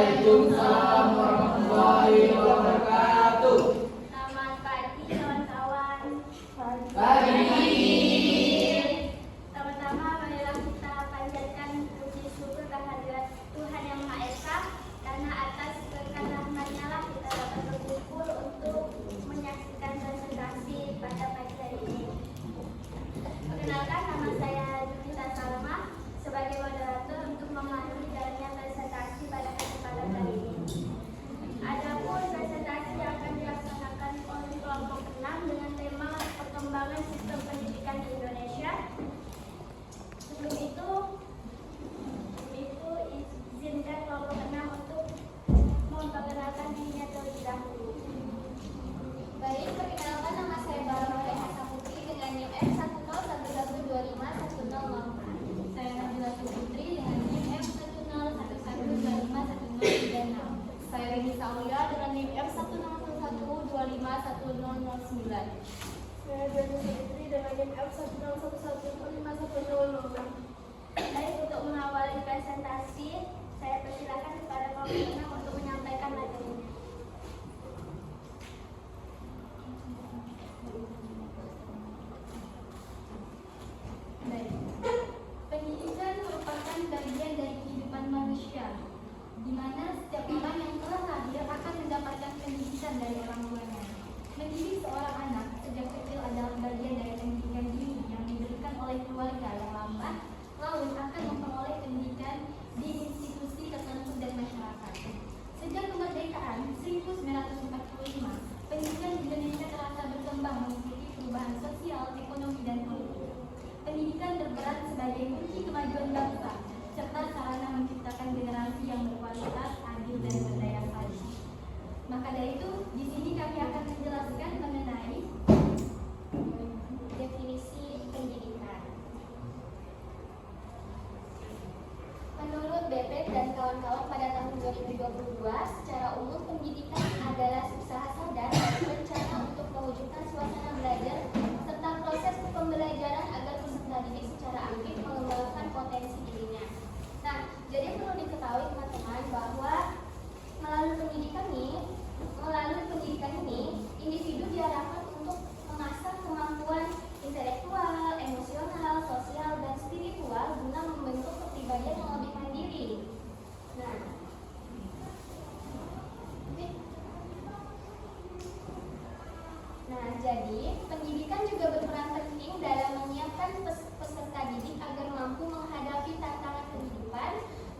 Waalaikumsalam warahmatullahi wabarakatuh. Selamat pagi kawan-kawan. Pagi. Pertama, marilah kita panjatkan puji syukur kehadirat Tuhan Yang Maha Esa, karena atas berkat rahmat-Nya lah kita dapat berkumpul untuk menyaksikan presentasi pada pagi hari ini. Perkenalkan, nama saya Junita Salma sebagai moderator untuk memandu jalannya presentasi pada kesempatan kali ini. Adapun presentasi yang akan dilaksanakan oleh kelompok 6 dengan tema perkembangan sistem pendidikan di Indonesia. Sebelum itu izinkan kelompok 6 untuk memperkenalkan dirinya terlebih dahulu. Baik, perkenalkan, nama saya Barolah Hasaputri dengan NIM M1011251004. Saya Nabila Putri dengan NIM M1011251036. Saya Rini Saulia dengan NIM M1011251009. Saya Jani Fitri dengan NIM M1011451006. Baik, untuk mengawali presentasi, saya persilakan kepada kelompok 6 untuk menyampaikan materinya. Baik. Pendidikan merupakan bagian dari kehidupan manusia, di mana setiap orang yang telah lahir akan mendapatkan pendidikan dari orang tuanya. Mendidik seorang anak sejak kecil adalah bagian dari pendidikan dini yang diberikan oleh keluarga yang lambat lalu akan memperoleh pendidikan di institusi tertentu dan masyarakat. Sejak kemerdekaan 1945, pendidikan di Indonesia terasa berkembang mengikuti perubahan sosial, ekonomi, dan politik. Pendidikan berperan sebagai kunci kemajuan bangsa, serta sarana menciptakan generasi yang berkualitas, adil, dan berdaya saing. Maka dari itu, di sini kami akan menjelaskan mengenai Definisi pendidikan. menurut BPET dan kawan-kawan pada tahun 2022, secara umum pendidikan adalah usaha sadar dan berencana untuk mewujudkan suasana belajar serta proses pembelajaran agar peserta didik secara aktif mengembangkan potensi dirinya. Nah, jadi perlu diketahui teman-teman bahwa melalui pendidikan ini, individu diarahkan untuk mengasah kemampuan intelektual, emosional, sosial, dan spiritual guna membentuk kepribadian yang lebih mandiri. Nah, jadi pendidikan juga berperan penting dalam menyiapkan peserta didik agar mampu menghadapi tantangan kehidupan,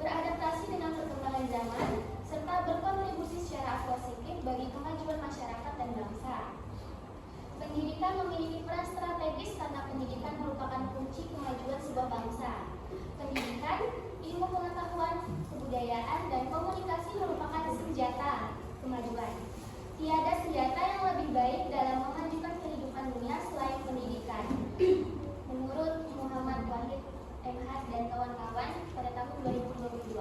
beradaptasi dengan perkembangan zaman, serta berkontribusi secara positif bagi kemajuan masyarakat dan bangsa. Pendidikan memiliki peran strategis karena pendidikan merupakan kunci kemajuan sebuah bangsa. Pendidikan, ilmu pengetahuan, kebudayaan, dan komunikasi merupakan senjata kemajuan. Tiada senjata yang lebih baik dalam memajukan kehidupan dunia selain pendidikan. Menurut Muhammad Wahid MH dan kawan-kawan pada tahun 2022.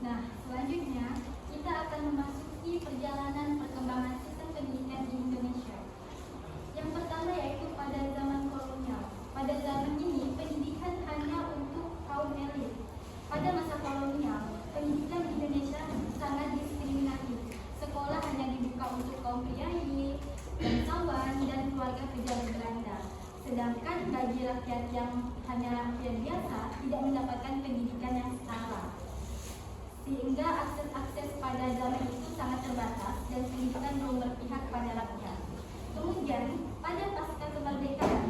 Nah, selanjutnya kita akan memasuki perjalanan perkembangan sistem pendidikan di Indonesia. Yang pertama yaitu pada zaman kolonial. Pada zaman ini, pendidikan hanya untuk kaum elit. Pada masa kolonial, pendidikan di Indonesia sangat diskriminatif. Sekolah hanya dibuka untuk kaum priai, bangsawan, dan keluarga pejabat Belanda. Sedangkan bagi rakyat yang hanya rakyat biasa tidak mendapatkan pendidikan yang setara. Sehingga akses pada zaman itu sangat terbatas dan pendidikan belum berpihak pada rakyat. Kemudian, pada pasca kemerdekaan,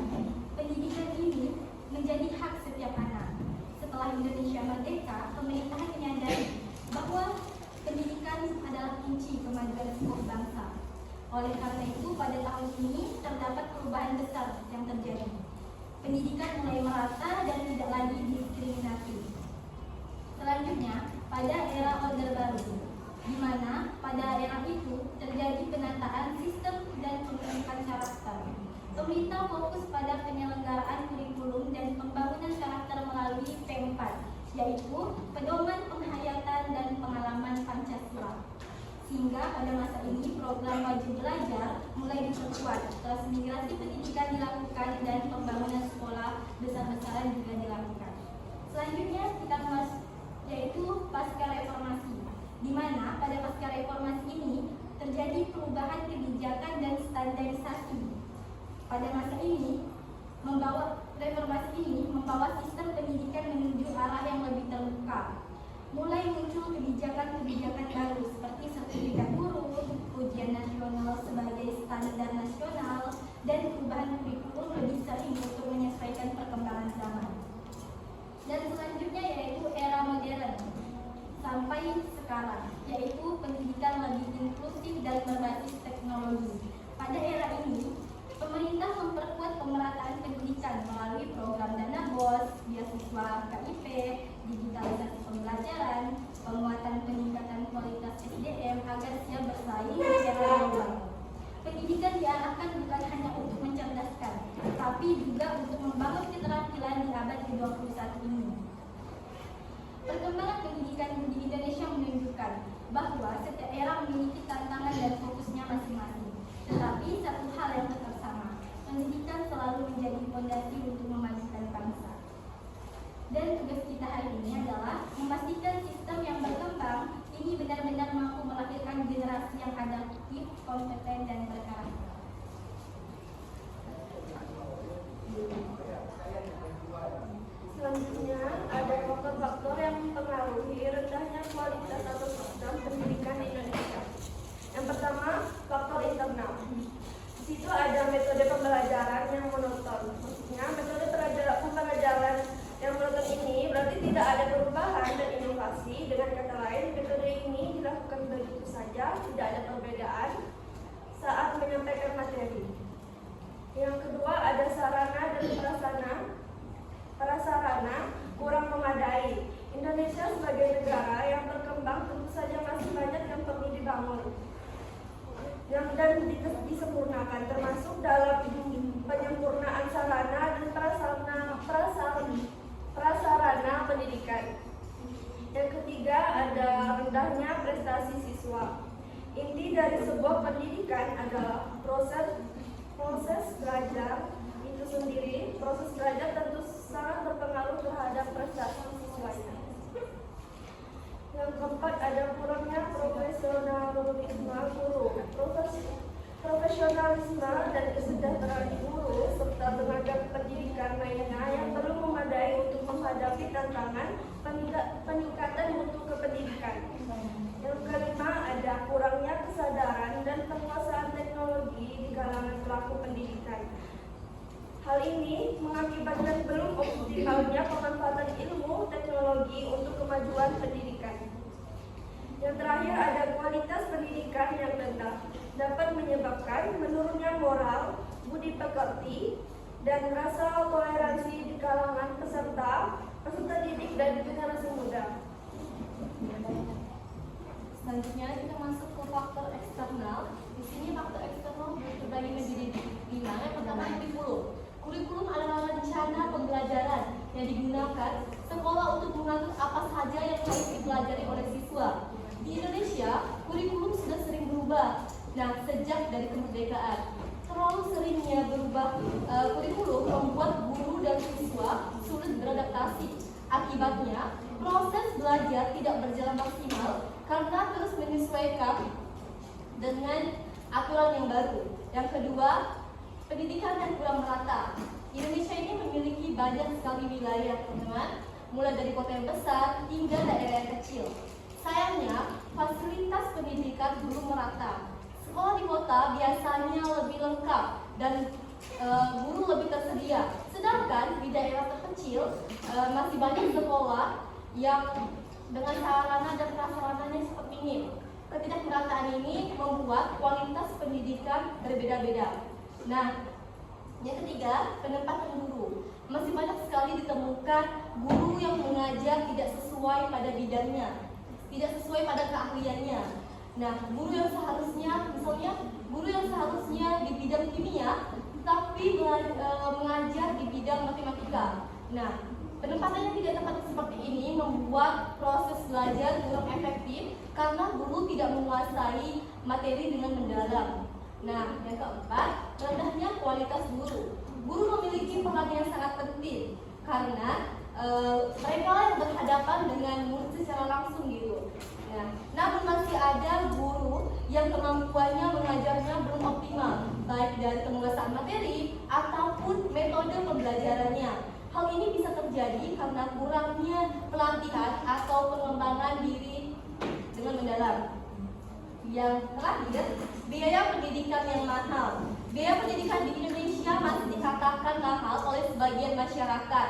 pendidikan ini menjadi hak setiap anak. Setelah Indonesia merdeka, pemerintahan menyadari bahwa pendidikan adalah kunci kemajuan sebuah bangsa. Oleh karena itu, pada tahun ini terdapat perubahan besar yang terjadi. Pendidikan mulai merata dan tidak lagi diskriminatif. Selanjutnya, pada era Orde Baru, di mana pada era itu terjadi penataan sistem dan pembentukan karakter. Pemerintah fokus pada penyelenggaraan kurikulum dan pembangunan karakter melalui P4, yaitu pedoman penghayatan dan pengalaman Pancasila. Sehingga pada masa ini program wajib belajar mulai diperkuat, transmigrasi pendidikan dilakukan, dan pembangunan sekolah besar-besaran juga dilakukan. Selanjutnya kita yaitu pasca reformasi sistem pendidikan menuju arah yang lebih terbuka. Mulai muncul kebijakan-kebijakan baru seperti sertifikat guru, ujian nasional sebagai standar nasional, dan perubahan kurikulum lebih sering untuk menyesuaikan perkembangan zaman. Dan selanjutnya yaitu era modern sampai sekarang, yaitu pendidikan lebih inklusif dan berbasis teknologi. Pada era ini, pemerintah memperkuat pemerataan pendidikan melalui program dana BOS, beasiswa KIP, digitalisasi pembelajaran, penguatan peningkatan kualitas SDM agar siap bersaing di era global. Pendidikan diarahkan bukan hanya untuk mencerdaskan, tapi juga untuk membangun keterampilan di abad ke-21 ini. Perkembangan pendidikan di Indonesia menunjukkan bahwa setiap era memiliki tantangan dan fokusnya masing-masing. Tetapi satu hal yang tetap sama, pendidikan selalu menjadi fondasi untuk memajukan bangsa. Dan tugas kita hari ini adalah memastikan sistem yang berkembang ini benar-benar mampu melahirkan generasi yang adaptif, kompeten, dan berkarakter. Selanjutnya, ada faktor-faktor yang mempengaruhi rendahnya kualitas atau sistem pendidikan di Indonesia. Yang pertama, faktor internal. Di situ ada metode pembelajaran yang monoton. Maksudnya, metode pembelajaran yang monoton ini berarti tidak ada perubahan dan inovasi. Dengan kata lain, metode ini dilakukan begitu saja, tidak ada perbedaan saat menyampaikan materi. Yang kedua, ada sarana dan prasarana kurang memadai. Indonesia sebagai negara yang berkembang tentu saja masih banyak yang perlu dibangun dan disempurnakan, termasuk dalam penyempurnaan sarana dan prasarana pendidikan. Yang ketiga, ada rendahnya prestasi siswa. Inti dari sebuah pendidikan adalah proses belajar itu sendiri. Proses belajar tentu sangat berpengaruh terhadap prestasi siswanya. Yang keempat, ada kurangnya profesionalisme guru. Profesionalisme dan kesejahteraan guru serta tenaga pendidikan lainnya yang belum memadai untuk menghadapi tantangan peningkatan mutu kependidikan. Yang kelima, ada kurangnya kesadaran dan penguasaan teknologi di kalangan pelaku pendidikan. Hal ini mengakibatkan belum optimalnya pemanfaatan ilmu teknologi untuk kemajuan pendidikan. Yang terakhir, ada kualitas pendidikan yang rendah, dapat menyebabkan menurunnya moral, budi pekerti, dan rasa toleransi di kalangan peserta didik dan generasi muda. Selanjutnya kita masuk ke faktor eksternal. Di sini faktor eksternal terbagi menjadi 5. Yang pertama, kurikulum. Kurikulum adalah rencana pembelajaran yang digunakan sekolah untuk mengatur apa saja yang harus dipelajari oleh siswa. Di Indonesia, kurikulum sudah sering berubah. Nah, sejak dari kemerdekaan, terlalu seringnya berubah kurikulum membuat guru dan siswa sulit beradaptasi. Akibatnya, proses belajar tidak berjalan maksimal karena terus menyesuaikan dengan aturan yang baru. Yang kedua, pendidikan yang kurang merata. Indonesia ini memiliki banyak sekali wilayah, teman-teman, mulai dari kota yang besar hingga daerah yang kecil. Sayangnya, fasilitas pendidikan belum merata. Sekolah di kota biasanya lebih lengkap dan guru lebih tersedia. Sedangkan di daerah terkecil masih banyak sekolah yang dengan sarana dan prasarananya seperti ini. Ketidakmerataan ini membuat kualitas pendidikan berbeda-beda. Nah, yang ketiga, penempatan guru. Masih banyak sekali ditemukan guru yang mengajar tidak sesuai pada bidangnya, tidak sesuai pada keahliannya. Nah, guru yang seharusnya, misalnya guru yang seharusnya di bidang kimia, tapi mengajar di bidang matematika. Nah, penempatannya tidak tepat seperti ini membuat proses belajar kurang efektif karena guru tidak menguasai materi dengan mendalam. Nah, yang keempat, rendahnya kualitas guru. Guru memiliki peran yang sangat penting karena mereka yang berhadapan dengan murid secara langsung gitu. Nah, namun masih ada guru yang kemampuannya mengajarnya belum optimal, baik dari penguasaan materi ataupun metode pembelajarannya. Hal ini bisa terjadi terjadi karena kurangnya pelatihan atau pengembangan diri dengan mendalam. Yang terakhir, biaya pendidikan yang mahal. Biaya pendidikan di Indonesia masih dikatakan mahal oleh sebagian masyarakat.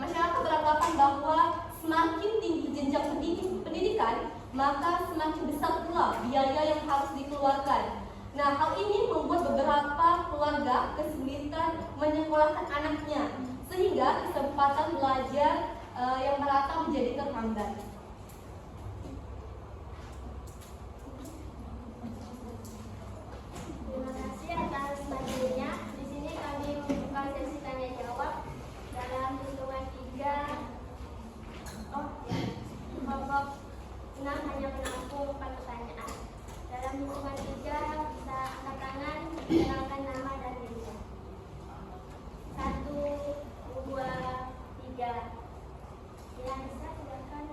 Masyarakat beranggapan bahwa semakin tinggi jenjang pendidikan, maka semakin besar pula biaya yang harus dikeluarkan. Nah, hal ini membuat beberapa keluarga kesulitan menyekolahkan anaknya, sehingga kesempatan belajar yang merata menjadi terhambat. Terima kasih atas materinya. Di sini kami membuka sesi tanya jawab dalam hitungan 3. Kelompok 6 hanya menampung 4 pertanyaan. Dalam hitungan 3 bisa angkat tangan, menerangkan nama dan dirinya. 1, 2, 3. Yang bisa silakan.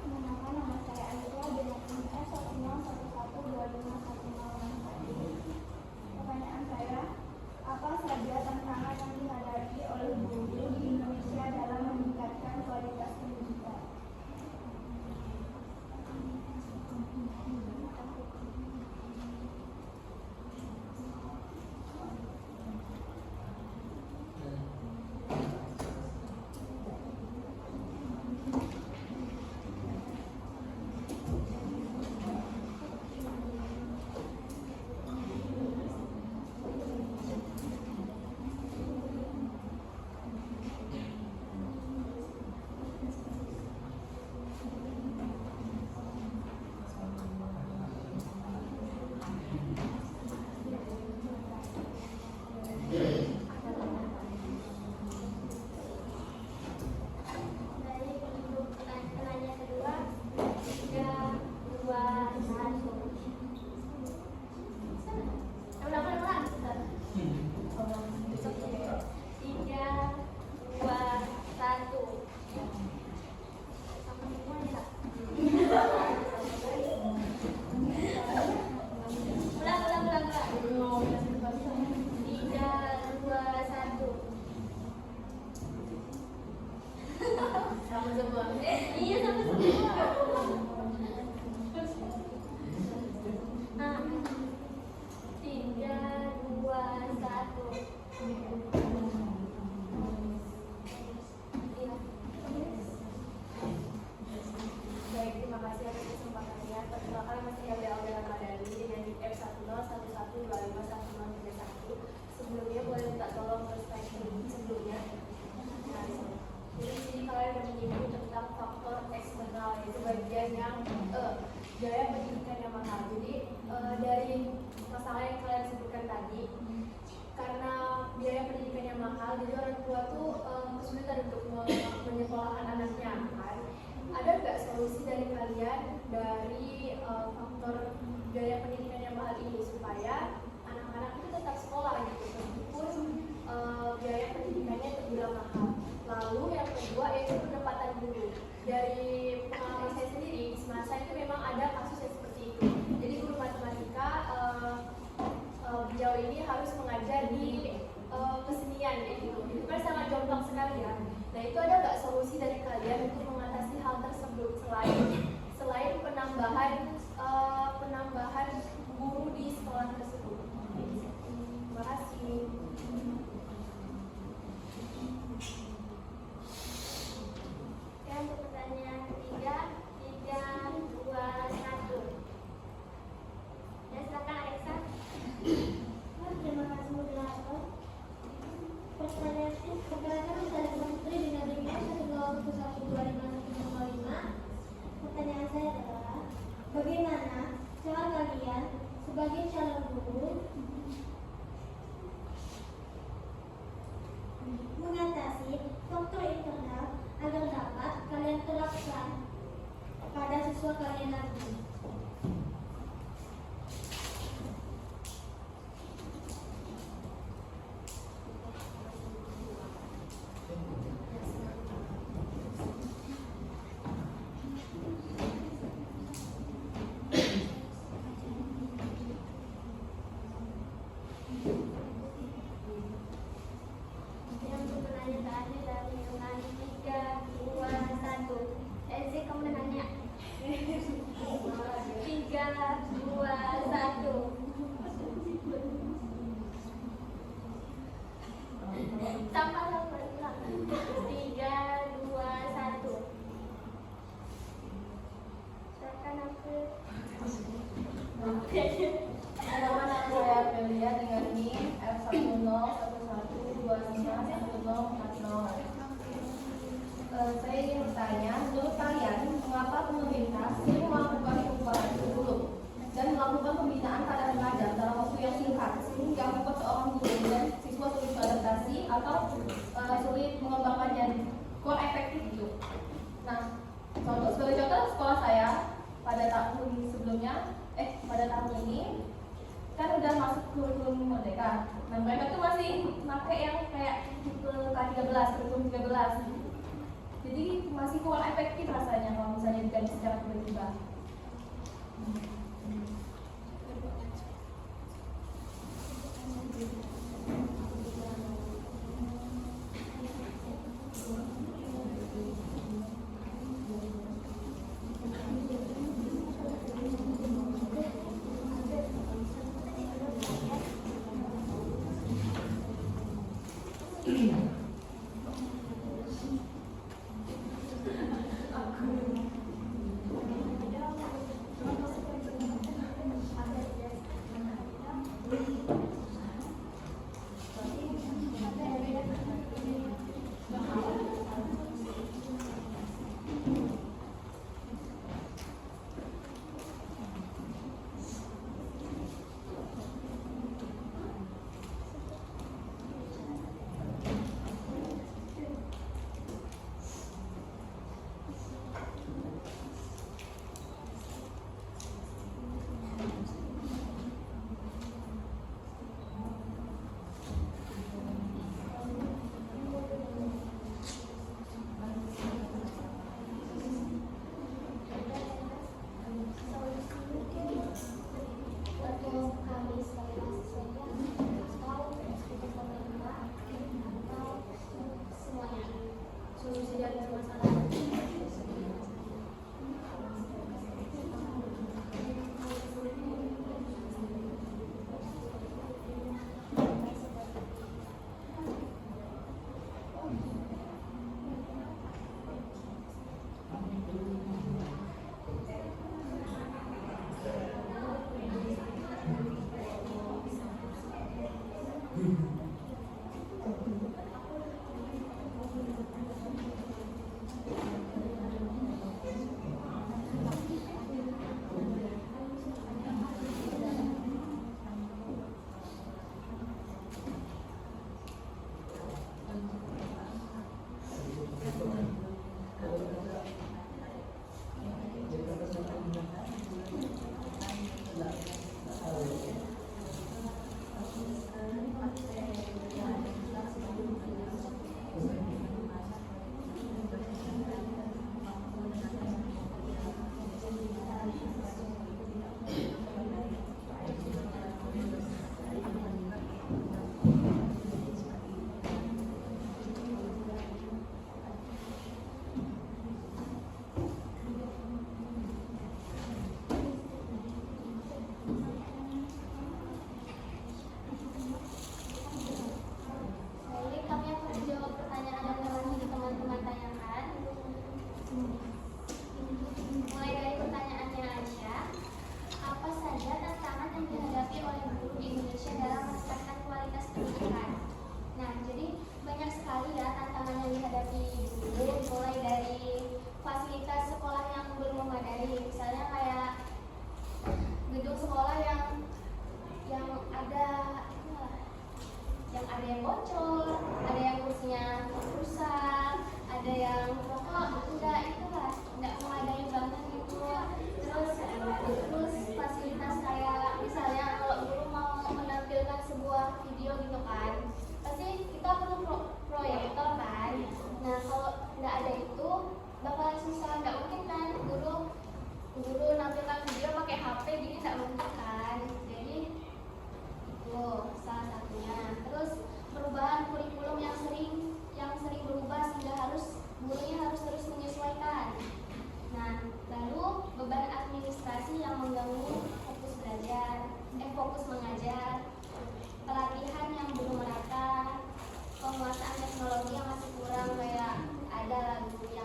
Nama saya Andrea bin S 1011251064. Pertanyaan saya, apa saja tantangan yang dihadapi oleh guru di Indonesia dalam meningkatkan kualitas pendidikan? Dari untuk pertanyaan kedua, 3, 2, 1. Ulang. 3, 2, 1. Sama semua ya? Ulang. 3, 2, 1. Sama semua. Iya, sama semua. Nah, 3, 2, 1. Baik, terima kasih atas kesempatannya. Perkenalkan, nama saya Bella Madani dengan NIK F1011251031. Sebelumnya boleh minta tolong perspektif sebelumnya. Nah, jadi di sini kalian akan menyinggung tentang faktor eksternal, yaitu bagian yang biaya pendidikan yang mahal. Jadi dari masalah yang kalian sebutkan tadi, karena biaya pendidikan yang mahal, jadi orang tua tuh kesulitan untuk menyekolahkan anaknya, kan? Ada nggak solusi dari kalian dari faktor biaya pendidikan yang mahal ini supaya anak-anak itu tetap sekolah gitu, meskipun biaya pendidikannya terbilang mahal? Lalu yang kedua yaitu pendapatan guru. Dari pengalaman saya sendiri di semasa itu memang ada kasus yang seperti itu. Jadi guru matematika beliau ini harus mengajar di kesenian gitu. Itu kan sangat jomplang sekali ya. Nah, itu ada nggak solusi dari kalian untuk mengatasi hal tersebut selain penambahan guru di sekolah tersebut? Terima kasih. Ya, untuk pertanyaan ketiga, 3, 2, 1. Ya, silakan Alexa. Terima kasih moderator. Perkenalkan saya Putri dengan NIK F1011251055. Pertanyaan saya adalah, bagaimana cara kalian sebagai calon guru mengatasi faktor internal agar dapat kalian terapkan pada siswa kalian nanti? Yang untuk maju dan dengan 3, 2, 1. Ezi, kamu nanya. 3, 2, 1. Sama-sama ulang. 3, 2, 1. Silakan aku. Nama saya Amelia dengan NIM F1011291040. Saya ingin bertanya, menurut kalian mengapa pemerintah sering melakukan perubahan kurikulum dan melakukan pembinaan pada remaja dalam waktu yang singkat sehingga membuat seorang guru dan siswa sulit beradaptasi atau sulit mengembangkannya kurang efektif gitu. Nah, sebagai contoh sekolah saya pada tahun sebelumnya, pada tahun ini kan udah masuk kurikulum merdeka. Nah, mereka tuh masih pakai yang kayak tipe K13, kurikulum 13. Jadi masih kurang efektif rasanya kalau misalnya diganti secara tiba-tiba.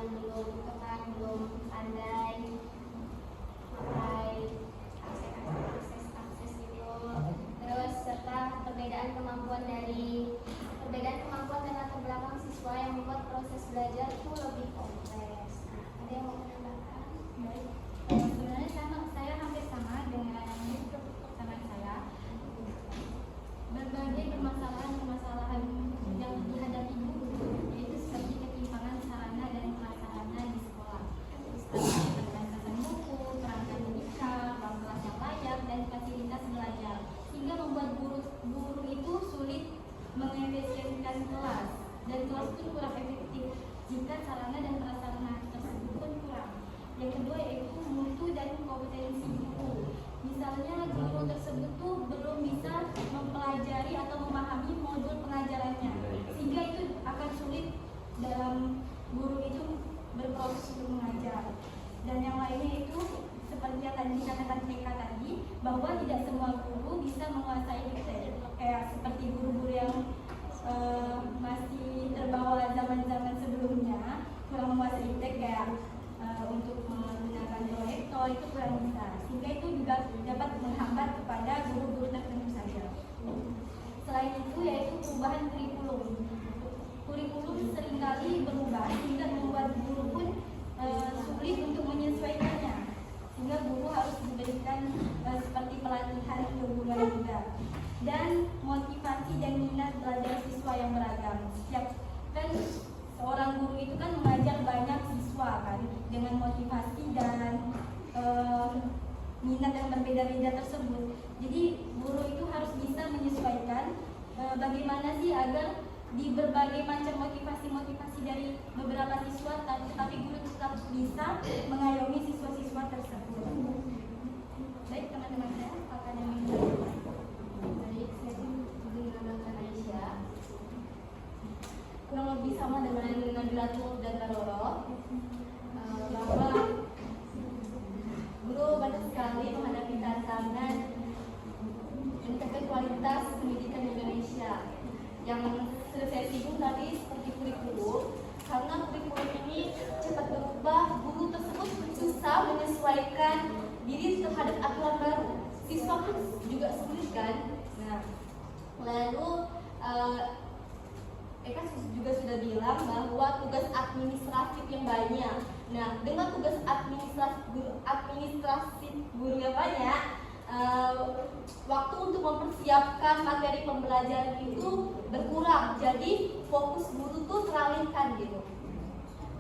yang belum belum pandai pakai akses itu, terus serta perbedaan kemampuan dan latar belakang siswa yang membuat proses belajar itu lebih kompleks. Ada yang mau menambahkan? Baik. Sebenarnya saya hampir sama dengan teman saya. Berbagai permasalahan yang dihadapi guru, yaitu seperti ketimpangan sarana dan prasarana di sekolah, keterbatasan buku, perangkat digital, ruang kelas yang layak, dan fasilitas belajar, sehingga membuat guru itu sulit mengefisienkan kelas, dan kelas pun kurang efektif jika sarana dan prasarana tersebut pun kurang. Yang kedua yaitu mutu dan kompetensi guru. Misalnya guru tersebut tuh belum bisa mempelajari atau memahami modul pengajarannya, sehingga itu akan sulit dalam guru itu berproses untuk mengajar. Dan yang lainnya itu seperti yang tadi dikatakan PK tadi, bahwa tidak semua guru bisa menguasai IPTEK. Kayak seperti guru-guru yang masih terbawa zaman-zaman sebelumnya, kurang menguasai IPTEK, kayak untuk menggunakan proyektor itu kurang bisa, sehingga itu juga dapat menghambat kepada guru-guru tertentu saja. Selain itu yaitu perubahan kurikulum. Kurikulum seringkali berubah sehingga membuat guru pun sulit untuk menyesuaikannya, sehingga guru harus diberikan seperti pelatihan keguruan juga, dan motivasi dan minat belajar siswa yang beragam. Setiap kan seorang guru itu kan mengajar banyak siswa kan dengan motivasi dan minat yang berbeda-beda tersebut. Jadi guru itu harus bisa menyesuaikan bagaimana sih agar di berbagai macam motivasi dari beberapa siswa, tapi guru tetap bisa mengayomi siswa-siswa tersebut. Baik teman-teman saya, apakah ada yang ingin menambahkan? Jadi saya menambahkan Aisyah, kurang lebih sama dengan Nabilatul dan Karoro, bahwa guru banyak sekali menghadapi tantangan meningkatkan kualitas pendidikan di Indonesia. Yang sudah saya singgung tadi seperti kurikulum, karena kurikulum ini cepat berubah, guru tersebut susah menyesuaikan diri terhadap aturan baru. Siswa pun juga sulit kan. Nah, lalu Eka juga sudah bilang bahwa tugas administratif yang banyak. Nah, dengan tugas administratif guru yang banyak, waktu untuk mempersiapkan materi pembelajaran itu berkurang. Jadi fokus guru tuh teralihkan gitu.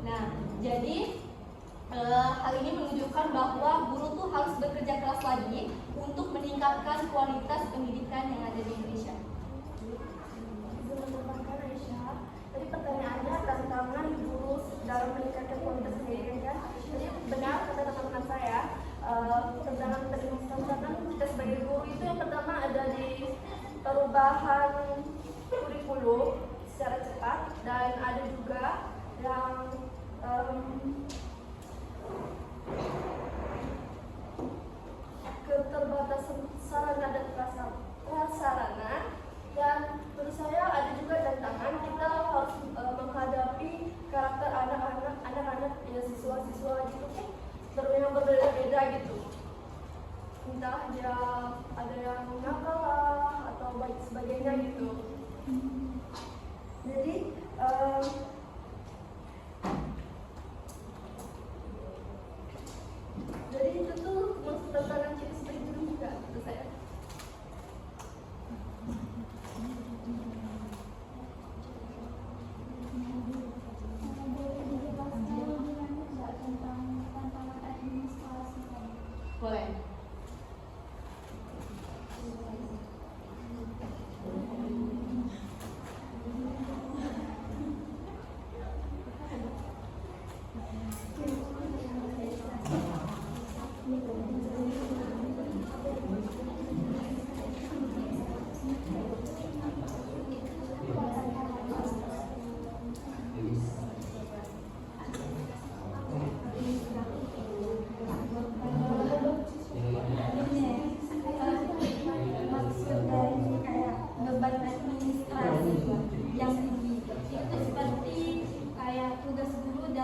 Nah, jadi hal ini menunjukkan bahwa guru tuh harus bekerja keras lagi untuk meningkatkan kualitas pendidikan yang ada di Indonesia. Tadi pertanyaannya tantangan guru dalam meningkatkan kualitas pendidikan kan? Jadi benar kata teman-teman saya, tantangan kita sebagai guru itu yang pertama ada di perubahan kurikulum secara cepat, dan ada juga yang keterbatasan sarana dan prasarana. Dan menurut saya ada juga tantangan kita harus menghadapi karakter anak-anak ya, siswa-siswa gitu yang berbeda-beda gitu. Entah dia ada yang nakal lah atau baik sebagainya gitu. Jadi itu tuh tantangan kita sebagai guru juga menurut saya. Boleh.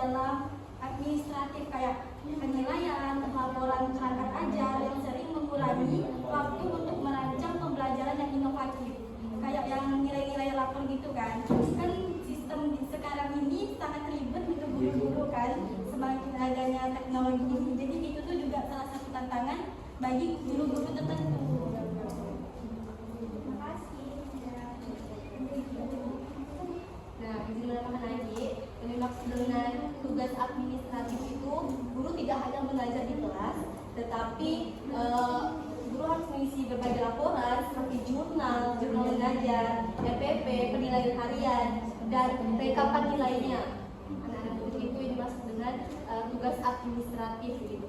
dalam administratif kayak penilaian, laporan perangkat ajar yang sering mengurangi waktu untuk merancang pembelajaran yang inovatif. Kayak yang nilai-nilai lapor gitu kan. Kan sistem sekarang ini sangat ribet untuk guru-guru kan, semakin adanya teknologi ini. Jadi itu tuh juga salah satu tantangan bagi guru-guru tertentu. Terima kasih. Nah, izin menambahkan lagi, yang dimaksud dengan tugas administratif itu guru tidak hanya mengajar di kelas, tetapi guru harus mengisi berbagai laporan seperti jurnal mengajar, EPP, penilaian harian, dan rekapan nilainya. Nah, itu yang dimaksud dengan tugas administratif gitu.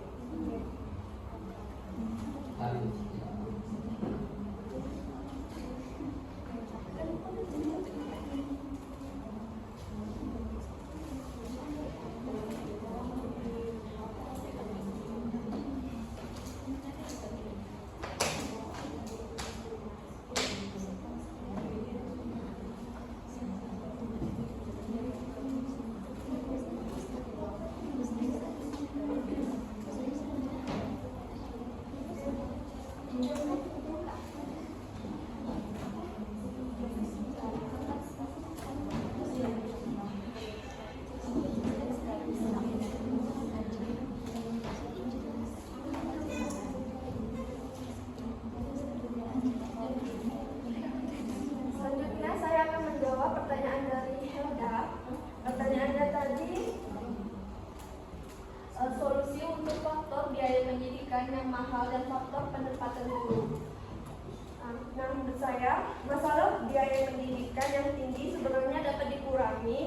Selanjutnya saya akan menjawab pertanyaan dari Helda. Pertanyaannya tadi, solusi untuk faktor biaya pendidikan yang mahal dan faktor penempatan guru. Nah, menurut saya, masalah biaya pendidikan yang tinggi sebenarnya dapat dikurangi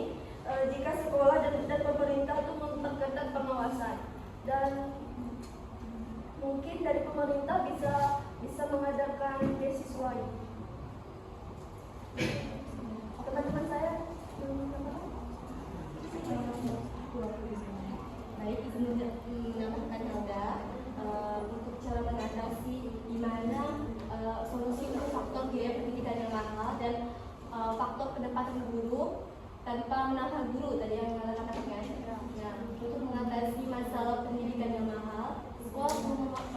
jika sekolah dan pemerintah itu memperketat pengawasan. Dan mungkin dari pemerintah bisa mengadakan beasiswa. Teman-teman saya, Baik, izin menambahkan Helda untuk cara mengatasi di mana solusi untuk faktor biaya pendidikan yang mahal dan faktor penempatan guru tanpa menambah guru tadi yang Helda katakan. Nah, untuk mengatasi masalah pendidikan yang mahal, sekolah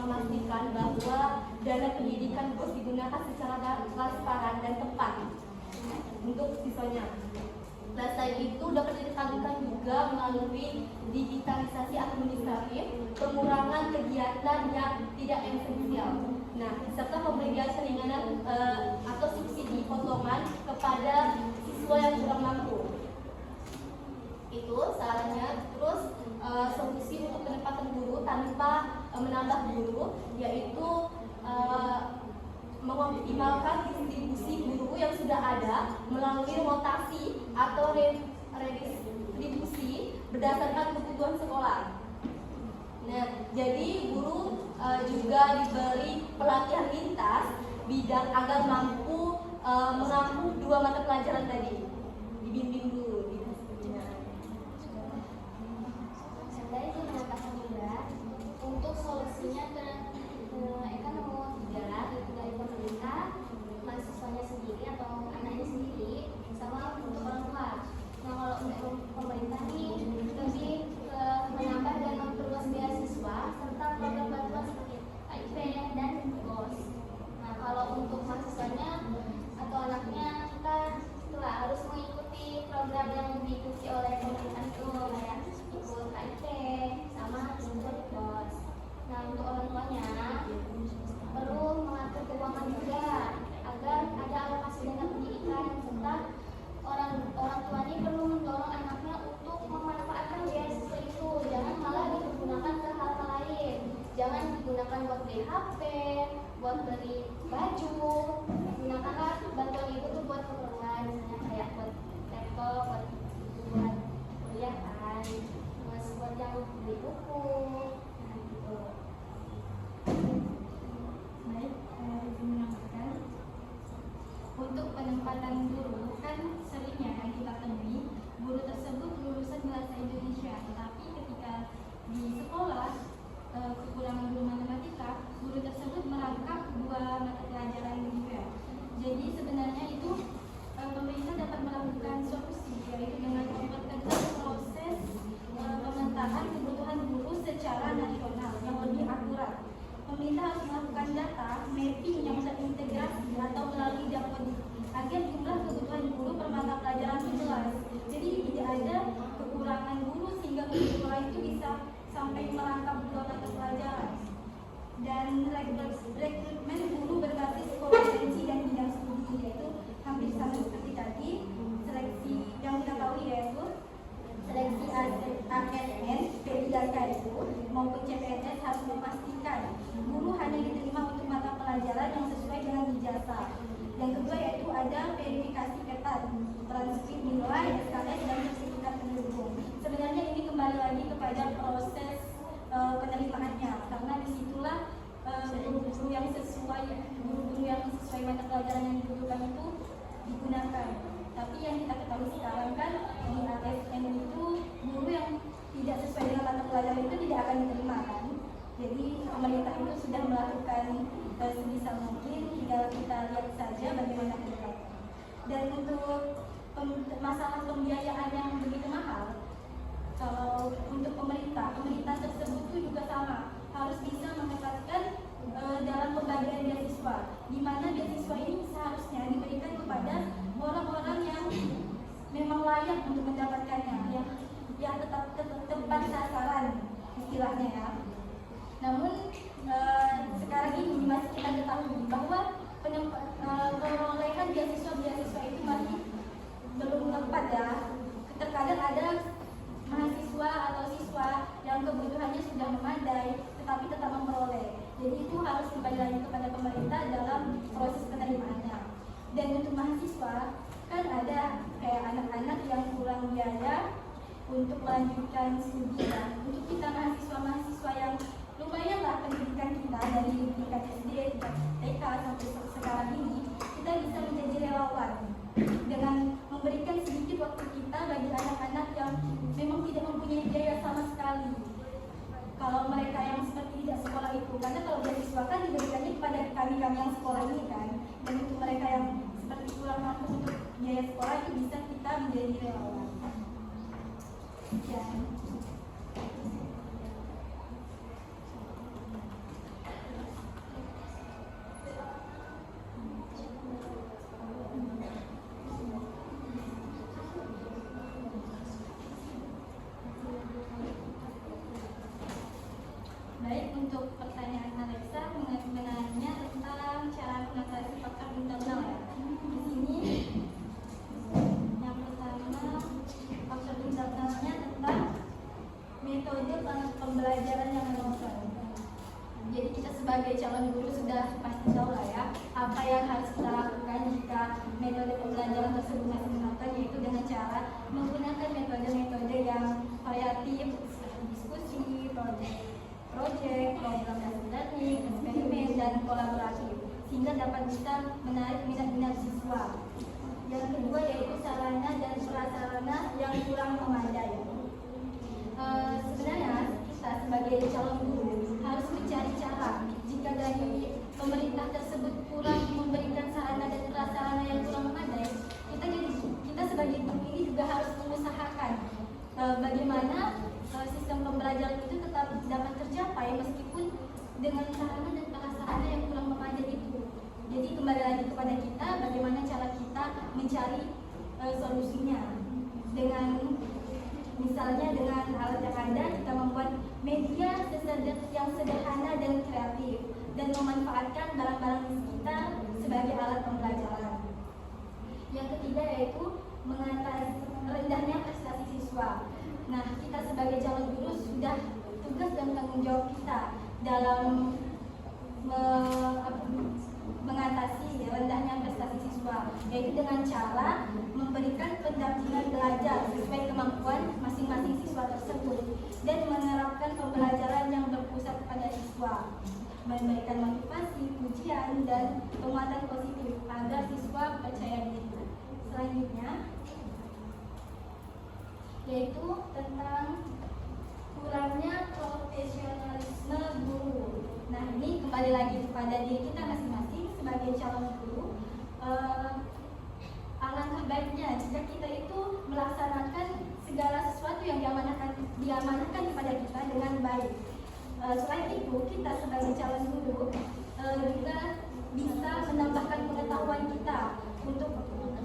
memastikan bahwa dana pendidikan harus digunakan secara transparan dan tepat untuk siswanya. Nah, selain itu dapat ditekankan juga melalui digitalisasi administratif, pengurangan kegiatan yang tidak esensial. Nah, serta pemberian keringanan atau subsidi potongan kepada siswa yang kurang mampu. Itu sarannya. Terus solusi untuk penempatan guru tanpa menambah guru, yaitu mengoptimalkan distribusi guru yang sudah ada melalui rotasi atau redistribusi berdasarkan kebutuhan sekolah. Nah, jadi guru juga diberi pelatihan lintas bidang agar mampu mengampu 2 mata pelajaran tadi. Dibimbing dulu. Saya ingin menambahkan juga untuk solusinya Eka nemu 3 yaitu dari pemerintah, mahasiswanya sendiri atau anaknya sendiri, sama untuk orang tua. Nah, kalau untuk pemerintah ini lebih menambah dan memperluas beasiswa serta program bantuan seperti KIP dan BOS. Nah, kalau untuk mahasiswanya atau anaknya, kita itulah harus mengikuti program yang diikuti oleh pemerintah itu, kayak ikut KIP sama ikut BOS. Nah, untuk orang tuanya perlu mengatur keuangan juga agar ada alokasi dana pendidikan, serta orang tua ini perlu mendorong anaknya untuk memanfaatkan beasiswa itu, jangan malah digunakan ke hal-hal lain. Jangan digunakan buat beli HP, buat beli baju. Gunakanlah bantuan ibu tuh buat keperluan, misalnya kayak buat laptop, buat kuliah kan, terus buat yang beli buku. Nah, gitu. Baik, izin menambahkan. Untuk penempatan guru, kan seringnya yang kita temui guru tersebut lulusan bahasa Indonesia, tetapi ketika di sekolah kekurangan guru matematika, guru tersebut merangkap 2 mata pelajaran juga. Jadi sebenarnya itu pemerintah dapat melakukan solusi, yaitu dengan memperketat proses sampai merangkap 2 mata pelajaran. Dan rekrutmen guru berbasis kompetensi dan bidang studi, yaitu hampir sama seperti tadi. Seleksi yang kita tahu yaitu seleksi ASN, P3K itu maupun CPNS harus memastikan guru hanya diterima untuk mata pelajaran yang sesuai dengan ijazah. Yang kedua yaitu ada verifikasi ketat, transkrip nilai, SKS, dan sertifikat pendukung. Sebenarnya ini kembali lagi kepada proses penerimaannya, karena disitulah guru-guru yang sesuai mata pelajaran yang dibutuhkan itu digunakan. Tapi yang kita ketahui sekarang kan di ASN itu guru yang tidak sesuai dengan mata pelajaran itu tidak akan diterima kan. Jadi pemerintah itu sudah melakukan sebisa mungkin, tinggal kita lihat saja bagaimana ke depan. Dan untuk masalah pembiayaan yang begitu mahal, kalau untuk pemerintah tersebut itu juga sama, harus bisa mengetatkan dalam pembagian beasiswa, di mana beasiswa ini seharusnya diberikan kepada orang-orang yang memang layak untuk mendapatkannya, yang tetap tepat sasaran istilahnya ya. Namun sekarang ini masih kita ketahui bahwa perolehan beasiswa itu masih belum tepat ya. Terkadang ada mahasiswa atau siswa yang kebutuhannya sudah memadai tetapi tetap memperoleh. Jadi itu harus kembali lagi kepada pemerintah dalam proses penerimaannya. Dan untuk mahasiswa kan ada kayak anak-anak yang kurang biaya untuk melanjutkan studi. Untuk kita mahasiswa yang lumayan lah pendidikan kita dari tingkat SD, tingkat TK sampai sekarang ini, kita bisa menjadi relawan dengan memberikan sedikit waktu kita bagi anak-anak yang memang tidak mempunyai biaya sama sekali. Kalau mereka yang seperti tidak sekolah itu, karena kalau beasiswa kan diberikannya kepada kami yang sekolah ini kan, dan untuk mereka yang seperti kurang mampu untuk biaya sekolah itu bisa kita menjadi relawan. Baik, untuk pertanyaan Alexa mengenai tentang cara mengatasi faktor internal ya. Di sini yang pertama faktor internalnya tentang metode pembelajaran yang monoton. Jadi kita sebagai calon guru sudah pasti tahu lah ya apa yang harus kita lakukan jika metode pembelajaran tersebut masih monoton, yaitu dengan cara menggunakan metode-metode yang variatif seperti diskusi, project, program learning, eksperimen, dan kolaboratif, sehingga dapat bisa menarik minat-minat siswa. Yang kedua yaitu sarana dan prasarana yang kurang memadai. Sebenarnya kita sebagai calon guru harus mencari cara jika dari pemerintah tersebut kurang memberikan sarana dan prasarana yang kurang memadai, kita sebagai guru ini juga harus mengusahakan bagaimana sistem pembelajaran itu tetap dapat tercapai meskipun dengan sarana dan prasarana yang kurang memadai itu. Jadi kembali lagi kepada kita bagaimana cara kita mencari solusinya. Dengan misalnya dengan alat yang ada, kita membuat media yang sederhana dan kreatif dan memanfaatkan barang-barang kita sebagai alat pembelajaran. Yang ketiga yaitu mengatasi rendahnya prestasi siswa. Nah, kita sebagai calon guru sudah tugas dan tanggung jawab kita dalam mengatasi rendahnya prestasi siswa, yaitu dengan cara memberikan pendampingan belajar sesuai kemampuan masing-masing siswa tersebut dan menerapkan pembelajaran yang berpusat pada siswa, memberikan motivasi, pujian, dan penguatan positif agar siswa percaya diri. Selanjutnya yaitu tentang kurangnya profesionalisme guru. Nah, ini kembali lagi kepada diri kita masing-masing sebagai calon guru. Alangkah baiknya jika kita itu melaksanakan segala sesuatu yang diamanahkan kepada kita dengan baik. Selain itu, kita sebagai calon guru juga bisa menambahkan pengetahuan kita untuk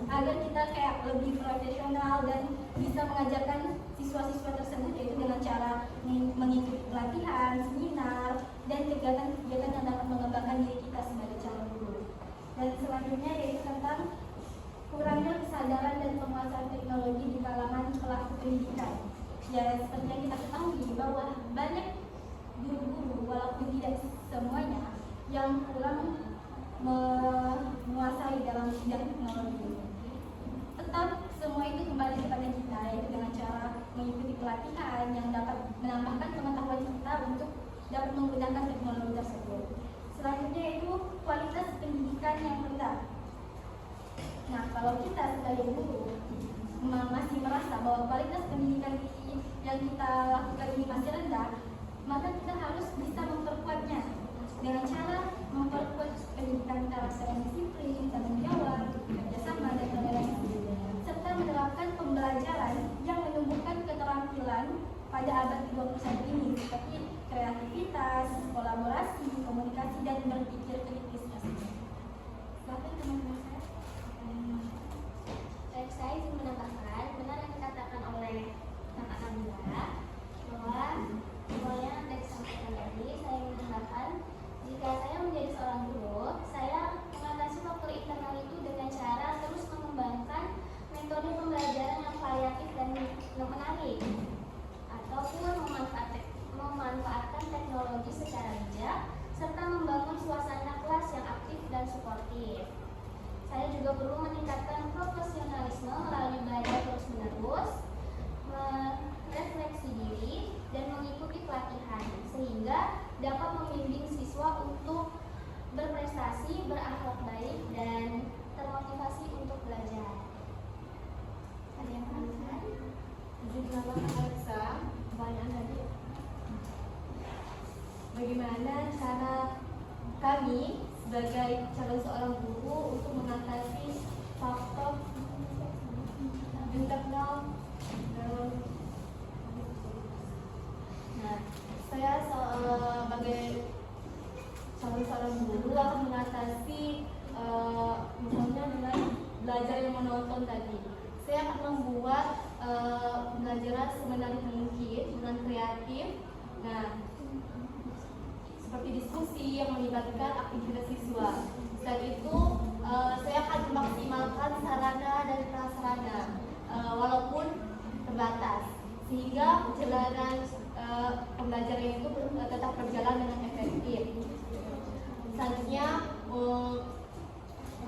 agar kita kayak lebih profesional dan bisa mengajarkan siswa-siswa tersebut, yaitu dengan cara mengikuti pelajaran Ya, seperti yang kita ketahui bahwa banyak guru-guru, walaupun tidak semuanya, yang kurang menguasai dalam bidang teknologi. Tetap semua itu kembali kepada kita, yaitu dengan cara mengikuti pelatihan yang dapat menambahkan pengetahuan kita untuk dapat menggunakan teknologi tersebut. Selanjutnya itu kualitas pendidikan yang rendah. Nah, kalau kita sebagai guru masih merasa bahwa kualitas pendidikan yang kita lakukan ini masih rendah, maka kita harus bisa memperkuatnya dengan cara memperkuat pendidikan karakter yang disiplin, tanggung jawab, kerjasama, dan toleransi, serta menerapkan pembelajaran yang menumbuhkan keterampilan pada abad ke-21 ini seperti kreativitas, kolaborasi, komunikasi, dan berpikir kritis. Silakan teman-teman saya. Saya ingin menambahkan benar yang dikatakan oleh Kakak Nabila bahwa yang tadi disampaikan tadi. Saya ingin menambahkan, jika saya menjadi seorang guru, saya mengatasi faktor internal itu dengan cara terus mengembangkan metode pembelajaran yang variatif dan menarik, ataupun memanfaatkan teknologi secara bijak, serta membangun suasana kelas yang aktif dan suportif. Saya juga perlu meningkatkan profesionalisme melalui belajar terus-menerus, merefleksi diri, dan mengikuti pelatihan, sehingga dapat membimbing siswa untuk berprestasi, berakhlak baik, dan termotivasi untuk belajar. Ada yang menanyakan? Izin menambahkan Alexa, pertanyaan tadi. Bagaimana cara kami sebagai calon seorang guru untuk mengatasi faktor internal dalam. Nah, saya sebagai calon seorang guru akan mengatasi misalnya dengan belajar yang monoton tadi. Saya akan membuat pembelajaran semenarik mungkin dengan kreatif. Nah, seperti diskusi yang melibatkan aktivitas siswa. Selain itu, saya akan memaksimalkan sarana dan prasarana walaupun terbatas, sehingga perjalanan pembelajaran itu tetap berjalan dengan efektif. Selanjutnya,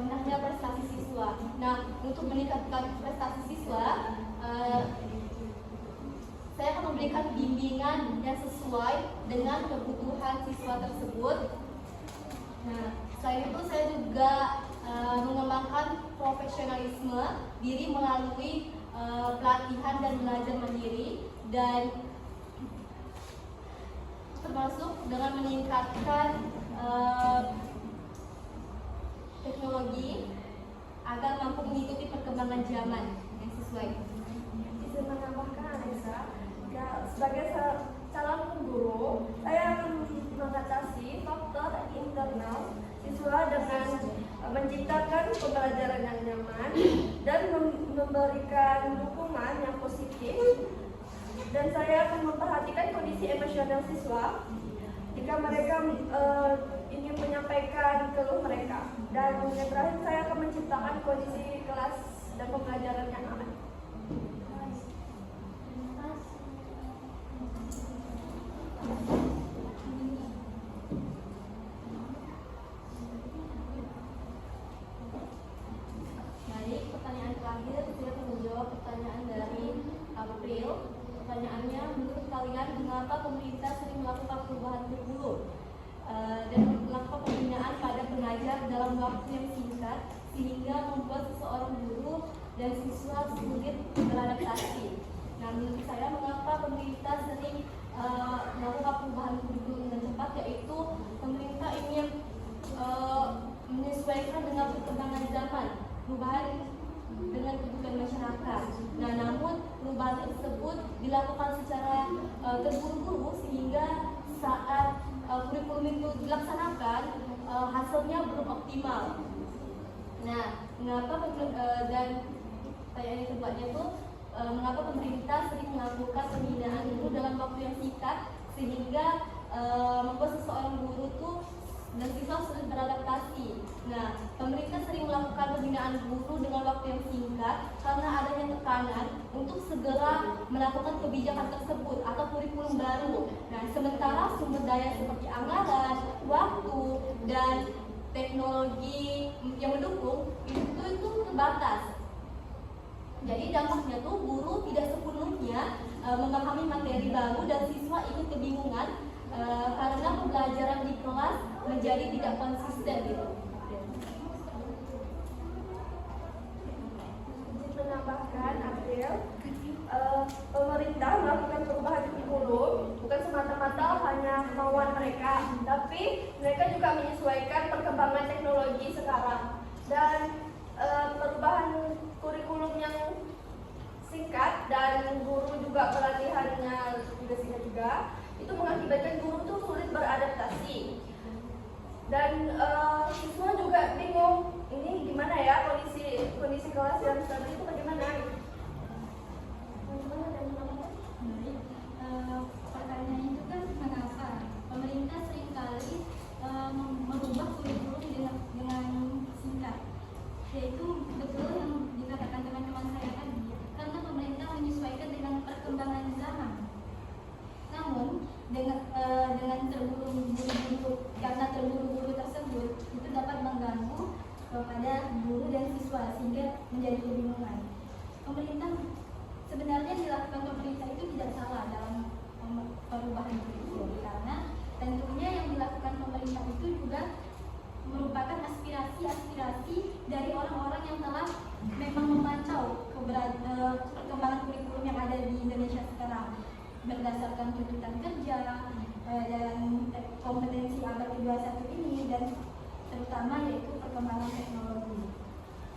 rendahnya prestasi siswa. Nah, untuk meningkatkan prestasi siswa, saya akan memberikan bimbingan yang sesuai dengan kebutuhan siswa tersebut. Nah, selain itu saya juga mengembangkan profesionalisme diri melalui pelatihan dan belajar mandiri, dan termasuk dengan meningkatkan teknologi agar mampu mengikuti perkembangan zaman yang sesuai. Izin menambahkan Alexa, ya, sebagai calon guru, saya akan mengatasi faktor internal siswa dengan menciptakan pembelajaran yang nyaman dan memberikan dukungan yang positif. Dan saya akan memperhatikan kondisi emosional siswa jika mereka ingin menyampaikan keluh mereka. Dan yang terakhir, saya akan menciptakan kondisi kelas dan pembelajaran yang aman. Baik, pertanyaan terakhir, saya akan menjawab pertanyaan dari April. Pertanyaannya, menurut kalian mengapa pemerintah sering melakukan perubahan kurikulum dan melakukan pembinaan pada pengajar dalam waktu yang singkat sehingga membuat seseorang guru dan siswa sulit beradaptasi? Nah, menurut saya mengapa pemerintah sering melakukan perubahan kurikulum dengan cepat, yaitu pemerintah ingin menyesuaikan dengan perkembangan zaman, perubahan dengan kebutuhan masyarakat. Nah, namun perubahan tersebut dilakukan secara terburu-buru sehingga saat kurikulum itu dilaksanakan hasilnya belum optimal. Nah, mengapa dan pertanyaan keduanya itu mengapa pemerintah sering melakukan pembinaan itu dalam waktu yang singkat sehingga membuat seseorang guru itu dan siswa sulit beradaptasi. Nah, pemerintah sering melakukan pembinaan guru dengan waktu yang singkat karena adanya tekanan untuk segera melakukan kebijakan tersebut atau kurikulum baru. Nah, sementara sumber daya seperti anggaran, waktu, dan teknologi yang mendukung itu terbatas. Jadi dampaknya tuh guru tidak sepenuhnya memahami materi baru dan siswa ikut kebingungan karena pembelajaran di kelas menjadi tidak konsisten gitu. Menambahkan April, pemerintah melakukan perubahan kurikulum bukan semata-mata hanya kemauan mereka, tapi mereka juga menyesuaikan perkembangan teknologi sekarang. Dan perubahan kurikulum yang singkat dan guru juga pelatihannya juga singkat juga, itu mengakibatkan guru tuh sulit beradaptasi. Dan siswa juga bingung, ini gimana ya kondisi kelas yang seperti itu bagaimana? Pertanyaan itu kan mengapa pemerintah seringkali merubah kurikulum dengan singkat, yaitu betul yang dikatakan teman-teman saya tadi, karena pemerintah menyesuaikan dengan perkembangan zaman. Namun dengan terburu-buru tersebut itu dapat mengganggu kepada guru dan siswa sehingga menjadi kebingungan. Sebenarnya dilakukan pemerintah itu tidak salah dalam perubahan kurikulum, karena tentunya yang dilakukan pemerintah itu juga merupakan aspirasi dari orang-orang yang telah memang memantau perkembangan kurikulum yang ada di Indonesia sekarang berdasarkan tuntutan kerja dan kompetensi abad ke-21 ini, dan terutama yaitu perkembangan teknologi.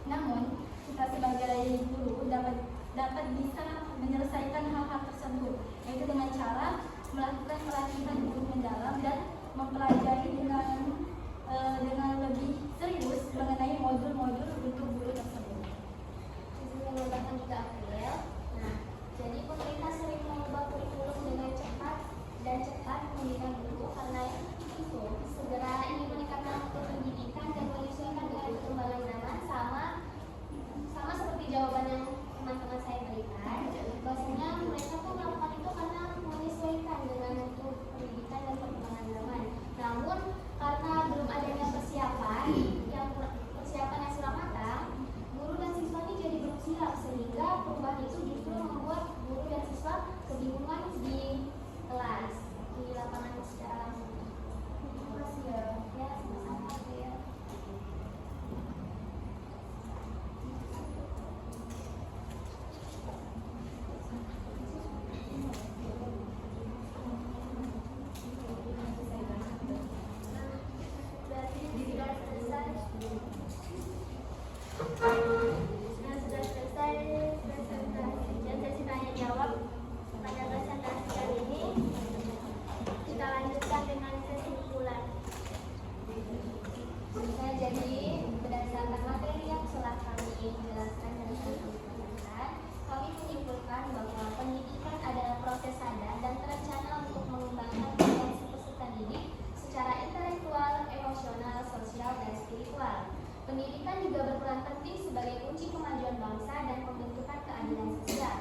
Namun kita sebagai guru dapat bisa menyelesaikan hal-hal tersebut, yaitu dengan cara melakukan pelatihan guru mendalam dan mempelajari dengan lebih serius mengenai modul-modul untuk guru tersebut. Menambahkan juga April. Nah, jadi pemerintah sering mengubah kurikulum dengan cepat mendidik guru karena itu segera ingin meningkatkan mutu pendidikan dan menyesuaikan dengan perkembangan zaman, sama seperti jawaban yang teman-teman saya berikan, bahwasanya mereka tuh melakukan itu karena menyesuaikan dengan mutu pendidikan dan perkembangan zaman. Namun karena belum adanya persiapan yang sudah matang, guru dan siswa ini jadi belum siap, sehingga perubahan itu justru membuat guru dan siswa kebingungan di kelas, di lapangan secara langsung. Terima kasih ya. Ya, sama-sama ya. Sudah selesai presentasi dan sesi tanya jawab pada presentasi kali ini. Kita lanjutkan dengan sesi kumpulan. Nah, jadi berdasarkan materi yang telah kami jelaskan dan kami sampaikan, kami menyimpulkan bahwa pendidikan adalah proses sadar dan terencana untuk mengembangkan potensi peserta didik secara intelektual, emosional, sosial, dan spiritual. Pendidikan juga berperan penting sebagai kunci kemajuan bangsa dan pembentukan keadilan sosial.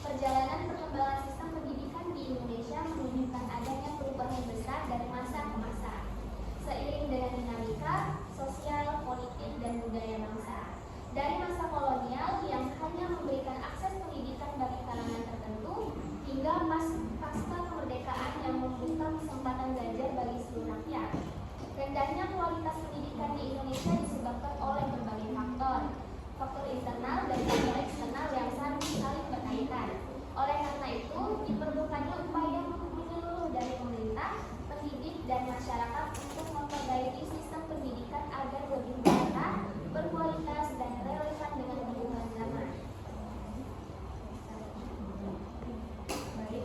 Perjalanan perkembangan sistem pendidikan di Indonesia menunjukkan adanya perubahan besar dari masa ke masa, seiring dengan dinamika sosial, politik, dan budaya bangsa. Dari masa kolonial yang hanya memberikan akses pendidikan bagi kalangan tertentu, hingga pasca kemerdekaan yang membuka kesempatan belajar bagi seluruh rakyat. Rendahnya kualitas pendidikan di Indonesia disebabkan oleh berbagai faktor internal dan faktor eksternal yang saling berkaitan. Oleh karena itu, diperlukannya upaya menyeluruh dari pemerintah, pendidik, dan masyarakat untuk memperbaiki sistem pendidikan agar lebih merata, berkualitas, dan relevan dengan lingkungan zaman. Baik,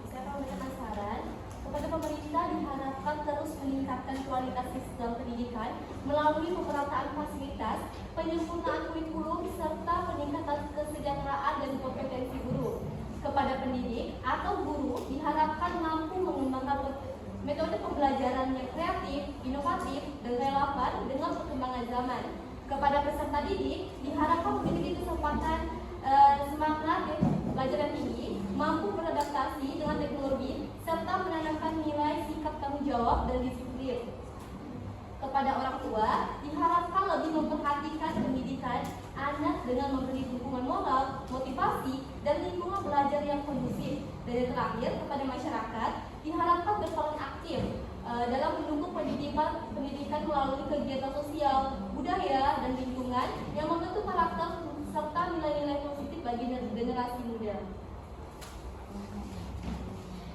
saya memberikan saran kepada pemerintah diharapkan terus meningkatkan kualitas sistem pendidikan melalui pemerataan fasilitas, penyempurnaan kurikulum, serta peningkatan kesejahteraan dan kompetensi guru. Kepada pendidik atau guru diharapkan mampu mengembangkan metode pembelajaran pembelajaran yang kreatif, inovatif, dan relevan dengan perkembangan zaman. Kepada peserta didik, diharapkan memiliki kesempatan semangat belajar yang tinggi, mampu beradaptasi dengan teknologi, serta menanamkan nilai sikap tanggung jawab dan disiplin. Kepada orang tua, diharapkan lebih memperhatikan pendidikan anak dengan memberi dukungan moral, motivasi, dan lingkungan belajar yang kondusif. Dan yang terakhir, kepada masyarakat, diharapkan berperan aktif dalam mendukung pendidikan melalui kegiatan sosial, budaya, dan lingkungan yang membentuk karakter serta nilai-nilai positif bagi generasi muda.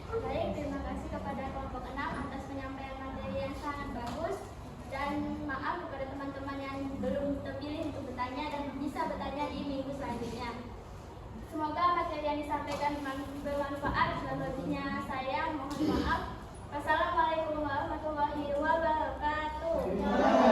Baik, terima kasih kepada kelompok 6 atas penyampaian materi yang sangat bagus. Dan maaf kepada teman-teman yang belum terpilih untuk bertanya dan bisa bertanya di minggu selanjutnya. Semoga materi yang disampaikan bermanfaat. Selebihnya saya mohon maaf. Wassalamualaikum warahmatullahi wabarakatuh.